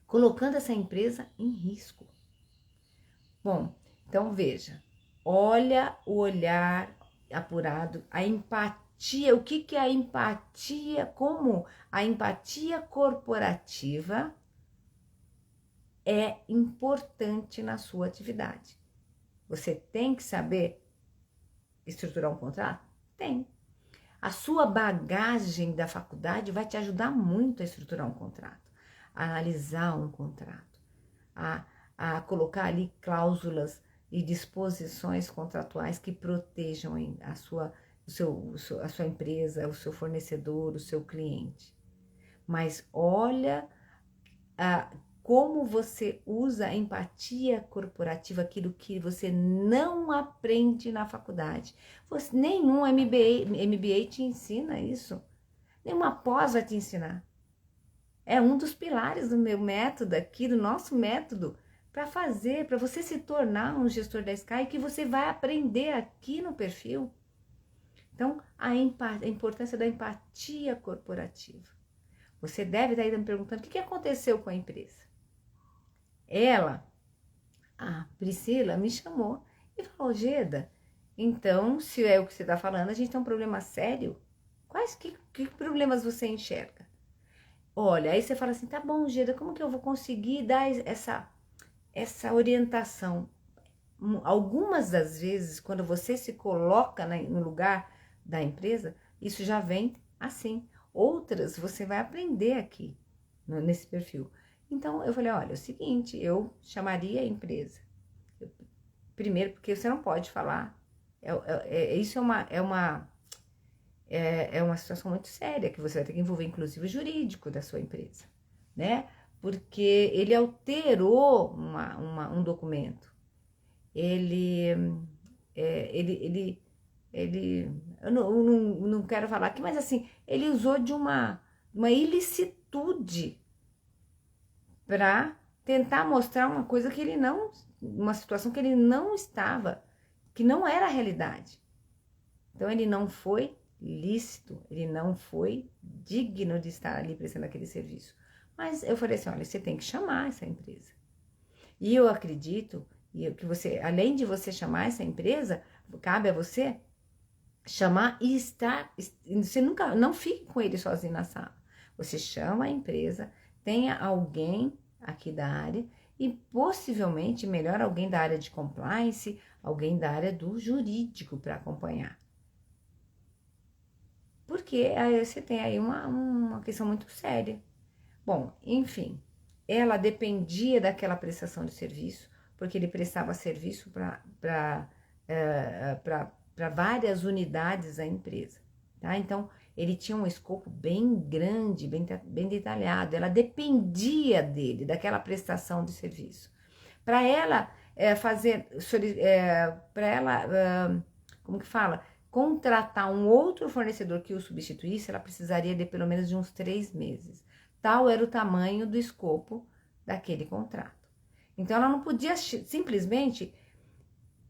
colocando essa empresa em risco. Bom, então veja, olha o olhar apurado, a empatia, o que é a empatia, como a empatia corporativa é importante na sua atividade. Você tem que saber estruturar um contrato? Tem. A sua bagagem da faculdade vai te ajudar muito a estruturar um contrato, a analisar um contrato, a colocar ali cláusulas e disposições contratuais que protejam a sua empresa, o seu fornecedor, o seu cliente. Mas olha como você usa a empatia corporativa, aquilo que você não aprende na faculdade. Nenhum MBA te ensina isso. Nenhuma pós vai te ensinar. É um dos pilares do meu método aqui, do nosso método, para você se tornar um gestor da Sky, que você vai aprender aqui no perfil. Então, a importância da empatia corporativa. Você deve estar aí me perguntando: o que aconteceu com a empresa? A Priscila, me chamou e falou: Geda, então, se é o que você está falando, a gente tem um problema sério. Que problemas você enxerga? Olha, aí você fala assim: tá bom, Geda, como que eu vou conseguir dar essa orientação? Algumas das vezes, quando você se coloca no lugar da empresa, isso já vem assim. Outras você vai aprender aqui, nesse perfil. Então, eu falei: olha, é o seguinte, eu chamaria a empresa. Primeiro, porque você não pode falar. Isso é uma situação muito séria, que você vai ter que envolver, inclusive, o jurídico da sua empresa, né? Porque ele alterou um documento. Eu não quero falar aqui, mas assim, ele usou de uma ilicitude para tentar mostrar uma coisa que uma situação que ele não estava, que não era a realidade. Então ele não foi lícito, ele não foi digno de estar ali prestando aquele serviço. Mas eu falei assim, olha, você tem que chamar essa empresa. E eu acredito que você, além de você chamar essa empresa, cabe a você chamar e estar, você nunca, não fique com ele sozinho na sala. Você chama a empresa, tenha alguém aqui da área e possivelmente, melhor, alguém da área de compliance, alguém da área do jurídico para acompanhar. Porque aí você tem aí uma questão muito séria. Bom, enfim, ela dependia daquela prestação de serviço, porque ele prestava serviço para várias unidades da empresa, tá? Então, ele tinha um escopo bem grande, bem detalhado, ela dependia dele, daquela prestação de serviço. Para ela para ela, como que fala? Contratar um outro fornecedor que o substituísse, ela precisaria de pelo menos de uns 3 meses. Tal era o tamanho do escopo daquele contrato. Então, ela não podia simplesmente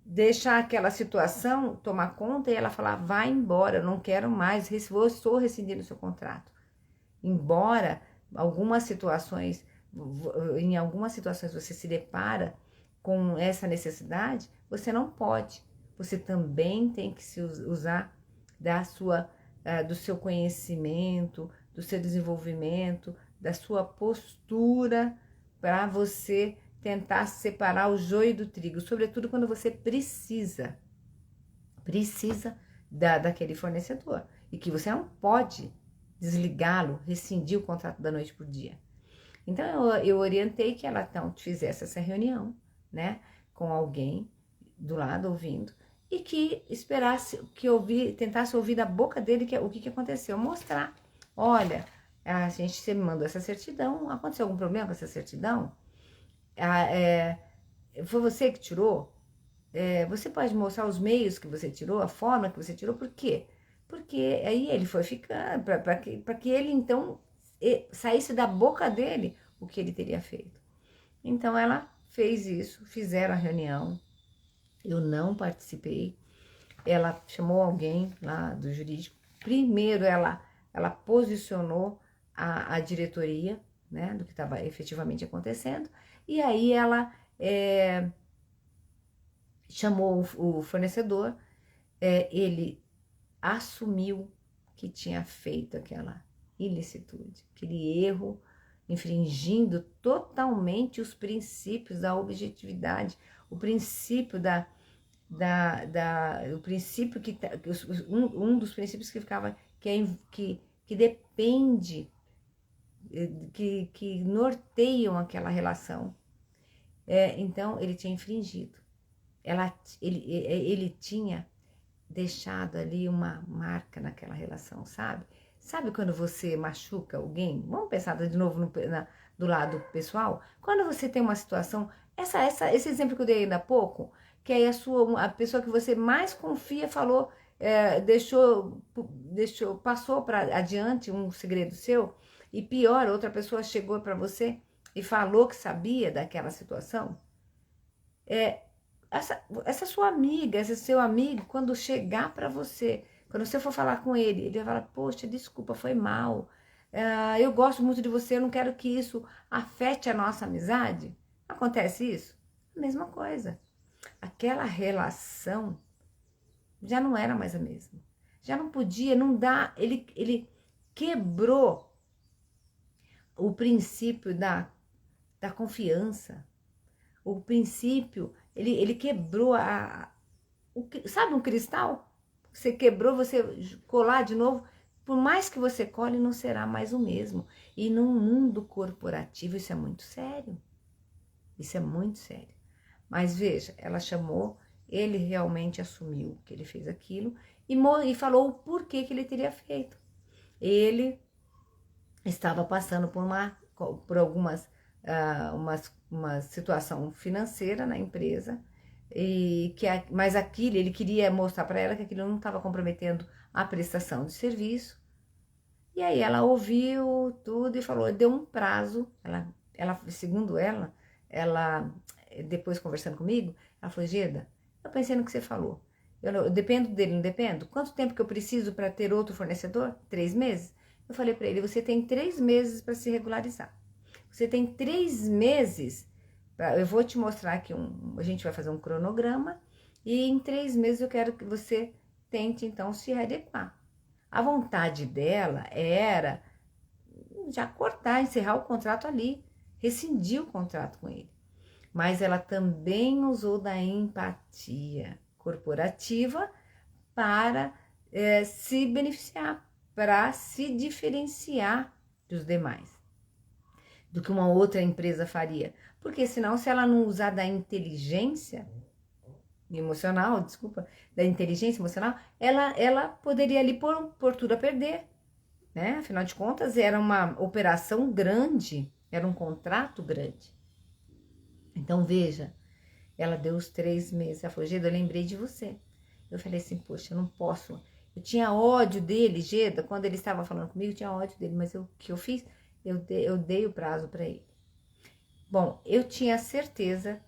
deixar aquela situação tomar conta e ela falar, vai embora, eu não quero mais, estou rescindindo o seu contrato. Embora em algumas situações você se depara com essa necessidade, você não pode. Você também tem que se usar do seu conhecimento, do seu desenvolvimento, da sua postura para você tentar separar o joio do trigo, sobretudo quando você precisa daquele fornecedor e que você não pode desligá-lo, rescindir o contrato da noite por dia. Então eu orientei que ela então fizesse essa reunião, né, com alguém do lado ouvindo e que esperasse, tentasse ouvir da boca dele o que aconteceu, mostrar, olha, você me mandou essa certidão, aconteceu algum problema com essa certidão? Foi você que tirou? Você pode mostrar os meios que você tirou, a forma que você tirou, por quê? Porque aí ele foi ficando, para que ele então saísse da boca dele o que ele teria feito. Então ela fez isso, fizeram a reunião, eu não participei, ela chamou alguém lá do jurídico, primeiro ela posicionou a diretoria, né, do que estava efetivamente acontecendo, e aí ela chamou o fornecedor, ele assumiu que tinha feito aquela ilicitude, aquele erro, infringindo totalmente os princípios da objetividade, o princípio o princípio um dos princípios que ficava, que depende, que norteiam aquela relação. Então, ele tinha infringido. Ele tinha deixado ali uma marca naquela relação, sabe? Sabe quando você machuca alguém? Vamos pensar de novo do lado pessoal? Quando você tem uma situação, esse exemplo que eu dei ainda há pouco, que aí a pessoa que você mais confia falou, passou para adiante um segredo seu, e pior, outra pessoa chegou para você e falou que sabia daquela situação. Essa sua amiga, esse seu amigo, quando chegar para você, quando você for falar com ele vai falar, poxa, desculpa, foi mal, eu gosto muito de você, eu não quero que isso afete a nossa amizade. Acontece isso? A mesma coisa. Aquela relação já não era mais a mesma. Já não podia, não dá, ele quebrou o princípio da confiança, o princípio, ele quebrou sabe um cristal? Você quebrou, você colar de novo, por mais que você cole, não será mais o mesmo. E num mundo corporativo isso é muito sério. Isso é muito sério. Mas veja, ela chamou, ele realmente assumiu que ele fez aquilo e falou o porquê que ele teria feito. Ele estava passando por algumas uma situação financeira na empresa, mas aquilo, ele queria mostrar para ela que aquilo não estava comprometendo a prestação de serviço. E aí ela ouviu tudo e falou, deu um prazo, segundo ela, depois conversando comigo, ela falou, Geda, eu pensei no que você falou, Eu dependo dele, não dependo? Quanto tempo que eu preciso para ter outro fornecedor? 3 meses? Eu falei para ele, você tem 3 meses para se regularizar. Você tem 3 meses, eu vou te mostrar aqui, a gente vai fazer um cronograma, e em 3 meses eu quero que você tente, então, se readequar. A vontade dela era já cortar, encerrar o contrato ali, rescindir o contrato com ele. Mas ela também usou da empatia corporativa para se beneficiar, para se diferenciar dos demais, do que uma outra empresa faria. Porque senão, se ela não usar da inteligência emocional, desculpa, da inteligência emocional, ela poderia ali pôr tudo a perder, né? Afinal de contas, era uma operação grande, era um contrato grande. Então, veja, ela deu os 3 meses. Ela falou, Geda, eu lembrei de você. Eu falei assim, poxa, eu não posso. Eu tinha ódio dele, Geda, quando ele estava falando comigo, eu tinha ódio dele. Mas o que eu fiz? Eu dei o prazo para ele. Bom, eu tinha certeza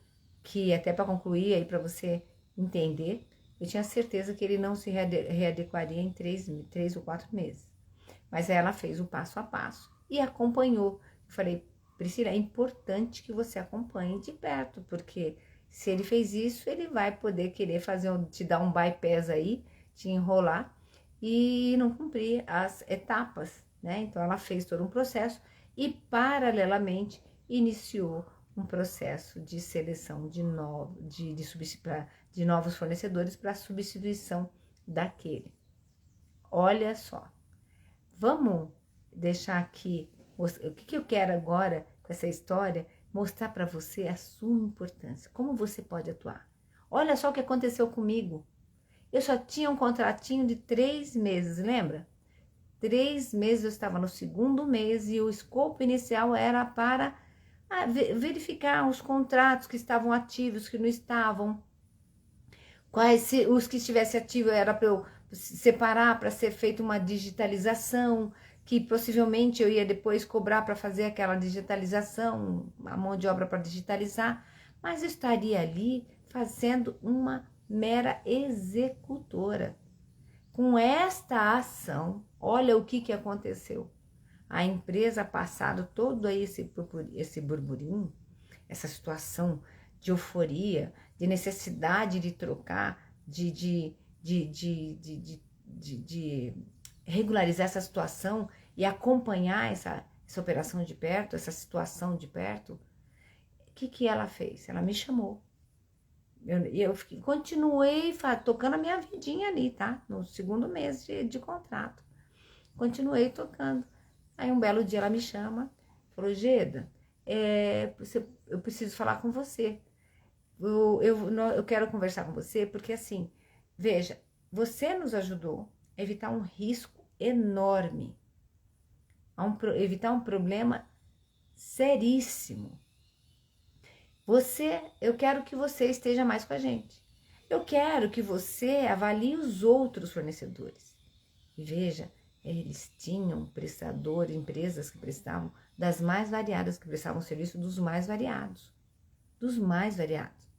que, até para concluir aí, para você entender, eu tinha certeza que ele não se readequaria em 3 ou 4 meses. Mas ela fez o passo a passo e acompanhou. Eu falei, Priscila, é importante que você acompanhe de perto, porque se ele fez isso, ele vai poder querer te dar um bypass aí, te enrolar e não cumprir as etapas, né? Então ela fez todo um processo e paralelamente iniciou um processo de seleção de novos fornecedores para substituição daquele. Olha só, vamos deixar aqui o que eu quero agora com essa história, mostrar para você a sua importância, como você pode atuar. Olha só o que aconteceu comigo. Eu só tinha um contratinho de 3 meses, lembra? 3 meses, eu estava no 2º mês e o escopo inicial era para verificar os contratos que estavam ativos, que não estavam. Os que estivessem ativos era para eu separar, para ser feita uma digitalização, que possivelmente eu ia depois cobrar para fazer aquela digitalização, a mão de obra para digitalizar, mas eu estaria ali fazendo uma mera executora. Com esta ação, olha o que aconteceu. A empresa passado todo esse burburinho, essa situação de euforia, de necessidade de trocar, de regularizar essa situação e acompanhar essa operação de perto, essa situação de perto, o que ela fez? Ela me chamou. Eu continuei tocando a minha vidinha ali, tá? No 2º mês de contrato. Continuei tocando. Aí um belo dia ela me chama, falou, Geda, eu preciso falar com você. Eu quero conversar com você porque assim, veja, você nos ajudou a evitar um risco enorme, evitar um problema seríssimo. Eu quero que você esteja mais com a gente. Eu quero que você avalie os outros fornecedores. E veja, eles tinham empresas que prestavam das mais variadas, que prestavam serviço dos mais variados. Dos mais variados.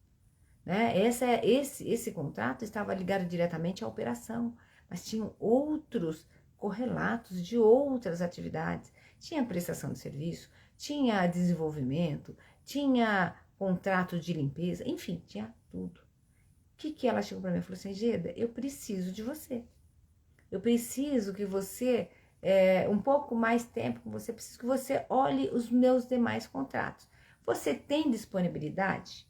Né? Esse contrato estava ligado diretamente à operação, mas tinham outros correlatos de outras atividades. Tinha prestação de serviço, tinha desenvolvimento, tinha contrato de limpeza, enfim, tinha tudo. O que ela chegou para mim e falou assim, Geda, eu preciso de você. Eu preciso que você, um pouco mais tempo com você, preciso que você olhe os meus demais contratos. Você tem disponibilidade?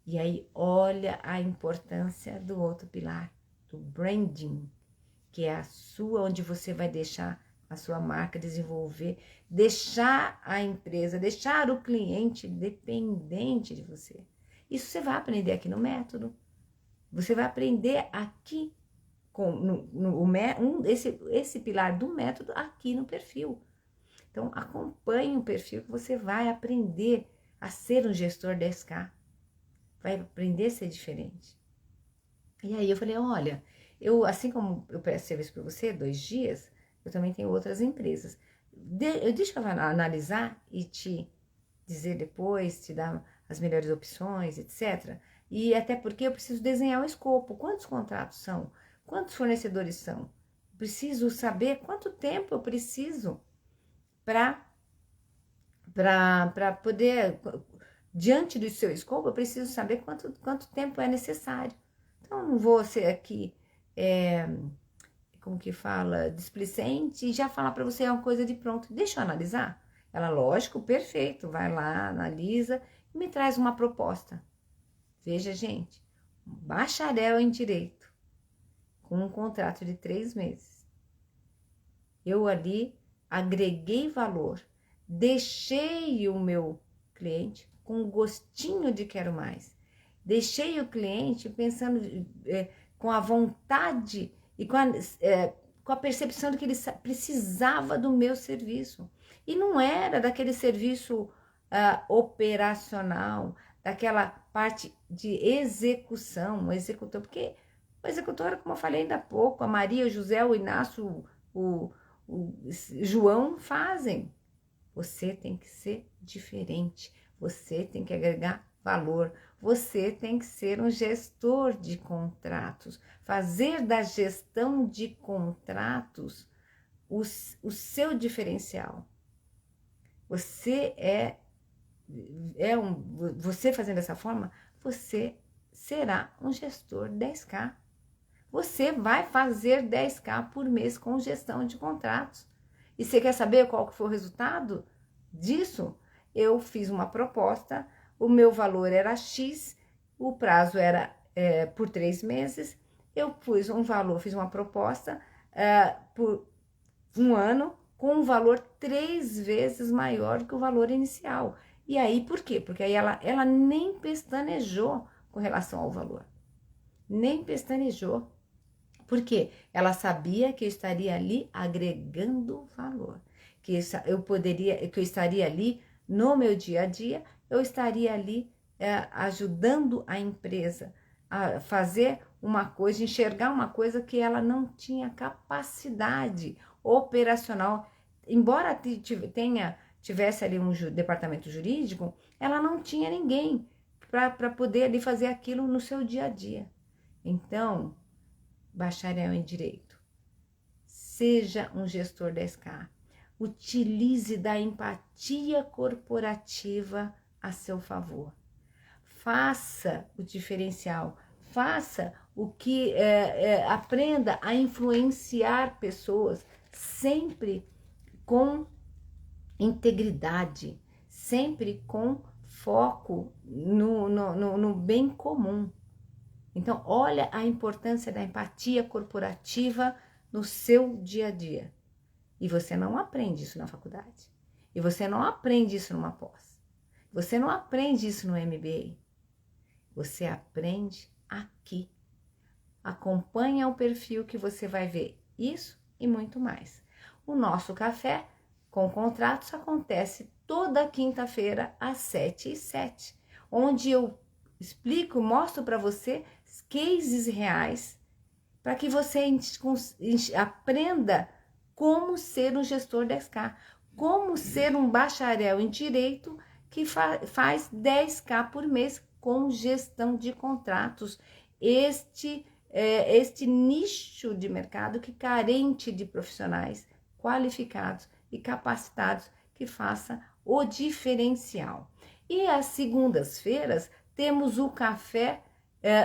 E aí, olha a importância do outro pilar, do branding, que é onde você vai deixar a sua marca desenvolver, deixar a empresa, deixar o cliente dependente de você. Isso você vai aprender aqui no método. Você vai aprender aqui esse pilar do método aqui no perfil. Então, acompanhe o perfil que você vai aprender a ser um gestor 10K. Vai aprender a ser diferente. E aí eu falei, olha, assim como eu presto serviço para você 2 dias, eu também tenho outras empresas. Deixa eu analisar e te dizer depois, te dar as melhores opções, etc. E até porque eu preciso desenhar o escopo. Quantos contratos são? Quantos fornecedores são? Preciso saber quanto tempo eu preciso para poder, diante do seu escopo, eu preciso saber quanto tempo é necessário. Então, eu não vou ser aqui, como que fala, displicente e já falar para você uma coisa de pronto. Deixa eu analisar. Ela, lógico, perfeito, vai lá, analisa e me traz uma proposta. Veja, gente, um bacharel em Direito, com um contrato de 3 meses. Eu ali agreguei valor, deixei o meu cliente com um gostinho de quero mais. Deixei o cliente pensando com a vontade e com a percepção de que ele precisava do meu serviço. E não era daquele serviço operacional, daquela parte de execução, o executor, porque o executor, como eu falei ainda há pouco, a Maria, o José, o Inácio, o João fazem. Você tem que ser diferente, você tem que agregar valor, você tem que ser um gestor de contratos, fazer da gestão de contratos o seu diferencial. Você fazendo dessa forma, você será um gestor 10K. Você vai fazer 10K por mês com gestão de contratos. E você quer saber qual que foi o resultado disso? Eu fiz uma proposta, o meu valor era X, o prazo era por 3 meses, eu fiz uma proposta por 1 ano, com um valor 3 vezes maior que o valor inicial. E aí, por quê? Porque aí ela nem pestanejou com relação ao valor. Nem pestanejou. Por quê? Ela sabia que eu estaria ali agregando valor. Que eu estaria ali no meu dia a dia, eu estaria ali ajudando a empresa a fazer uma coisa, enxergar uma coisa que ela não tinha capacidade operacional. Embora tivesse ali um departamento jurídico, ela não tinha ninguém para poder ali fazer aquilo no seu dia a dia. Então, bacharel em Direito, seja um gestor 10K, utilize da empatia corporativa a seu favor. Faça o diferencial, faça o que aprenda a influenciar pessoas sempre com integridade, sempre com foco no bem comum. Então, olha a importância da empatia corporativa no seu dia a dia. E você não aprende isso na faculdade. E você não aprende isso numa pós. Você não aprende isso no MBA. Você aprende aqui. Acompanha o perfil que você vai ver isso e muito mais. O nosso café com contratos acontece toda quinta-feira às 7h07, onde eu explico, mostro para você cases reais para que você aprenda como ser um gestor 10K, como ser um bacharel em Direito que faz 10K por mês com gestão de contratos. Este nicho de mercado que carente de profissionais qualificados e capacitados que faça o diferencial. E às segundas-feiras temos o café,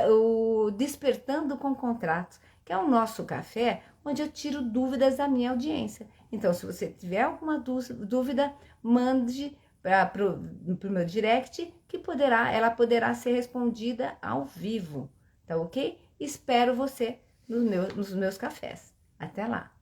o Despertando com Contratos, que é o nosso café onde eu tiro dúvidas da minha audiência. Então, se você tiver alguma dúvida, mande para o meu direct, que ela poderá ser respondida ao vivo, tá ok? Espero você nos meus cafés. Até lá!